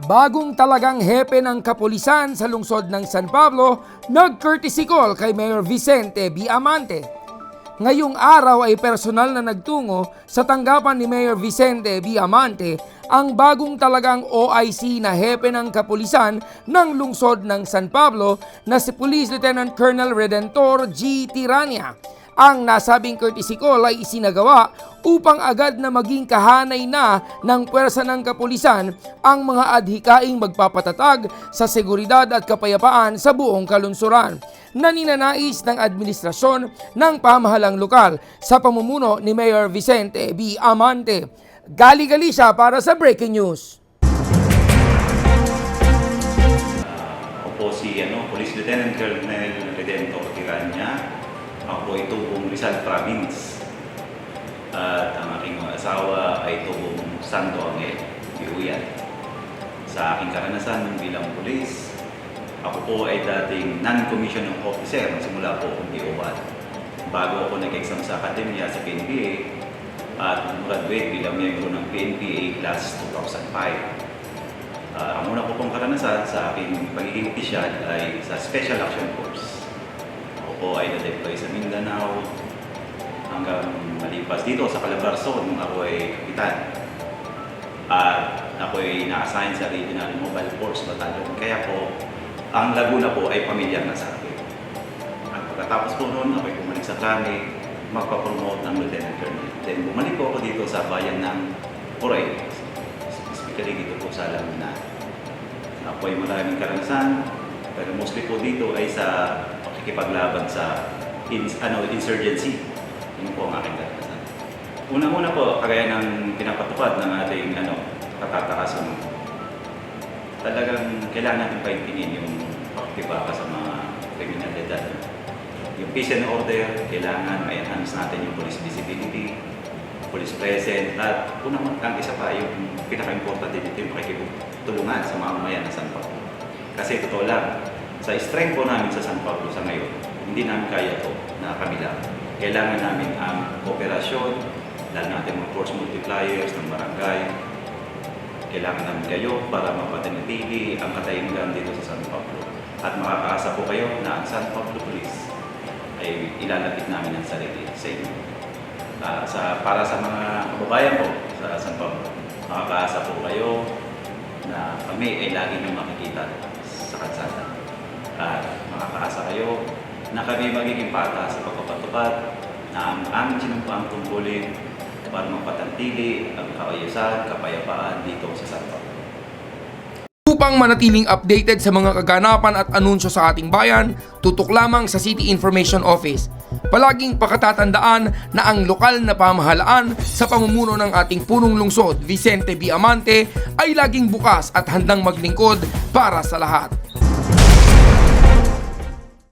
Bagong talagang hepe ng kapulisan sa lungsod ng San Pablo, nag-courtesy call kay Mayor Vicente B. Amante. Ngayong araw ay personal na nagtungo sa tanggapan ni Mayor Vicente B. Amante ang bagong talagang OIC na hepe ng kapulisan ng lungsod ng San Pablo na si Police Lieutenant Colonel Redentor G. Tirania. Ang nasabing courtesy call ay isinagawa upang agad na maging kahanay na ng puwersa ng kapulisan ang mga adhikaing magpapatatag sa seguridad at kapayapaan sa buong kalunsuran na ninanais ng administrasyon ng pamahalang lokal sa pamumuno ni Mayor Vicente B. Amante. Gali-gali siya para sa Breaking News. Ako po si Police Lieutenant Colonel Redentor Tirania. Ako po ay tubong Rizal Province. At ang aking mga asawa ay tubong Santo Angel, Bihuyan. Sa aking karanasan bilang pulis, ako po ay dating non-commissioning officer simula po akong DO1. Bago ako nag-exam sa akademya sa PNPA at graduate bilang miyembro ng PNPA Class 2005. Ang una po pong karanasan sa aking pagiging opisyal ay sa Special Action Force. Ako po ay na-deploy sa Mindanao hanggang malipas dito sa Calabarzon nung ako ay kapitan. At ako ay na-assign sa Regional Mobile Force Battalion. Kaya po, ang Laguna po ay pamilyar na sa akin. At pagkatapos po noon, ako ay bumalik sa Trani, magpapromote ng Lieutenant Colonel. Then bumalik po ako dito sa bayan ng Puray, specifically dito po sa Laguna. Ako ay maraming karanasan, pero mostly po dito ay sa pakikipaglaban sa insurgency. Yun po ang aking karanasan. Unang-una po, kagaya ng pinapatupad ng ating katatakasan, talagang kailangan natin paintinin yung pakikipaka sa mga kriminalidad. Yung peace and order, kailangan ma-enhance natin yung police visibility, police presence, at ang isa pa, yung pinaka-importante dito yung pakikipagtulungan sa mga mamayan ng San Pablo. Kasi totoo lang, sa strength po namin sa San Pablo sa ngayon, hindi namin kaya ito na kami lang. Kailangan namin ang kooperasyon, lalo natin mga force multipliers ng barangay. Kailangan namin kayo para mapatinatili ang katahimikan dito sa San Pablo. At makakaasa po kayo na ang San Pablo Police ay ilalapit namin ang sarili sa inyo. Para sa mga kababayan po sa San Pablo, makakaasa po kayo na kami ay lagi niyong makikita sa kalsada. At makakaasa kayo na kami magiging patas sa pagpapatupad na ang aming sinumpang tungkulin para mapatantili ang kaayusan, kapayapaan dito sa San Pablo. Upang manatiling updated sa mga kaganapan at anunsyo sa ating bayan, tutok lamang sa City Information Office. Palaging pakatatandaan na ang lokal na pamahalaan sa pamumuno ng ating punong lungsod, Vicente B. Amante, ay laging bukas at handang maglingkod para sa lahat.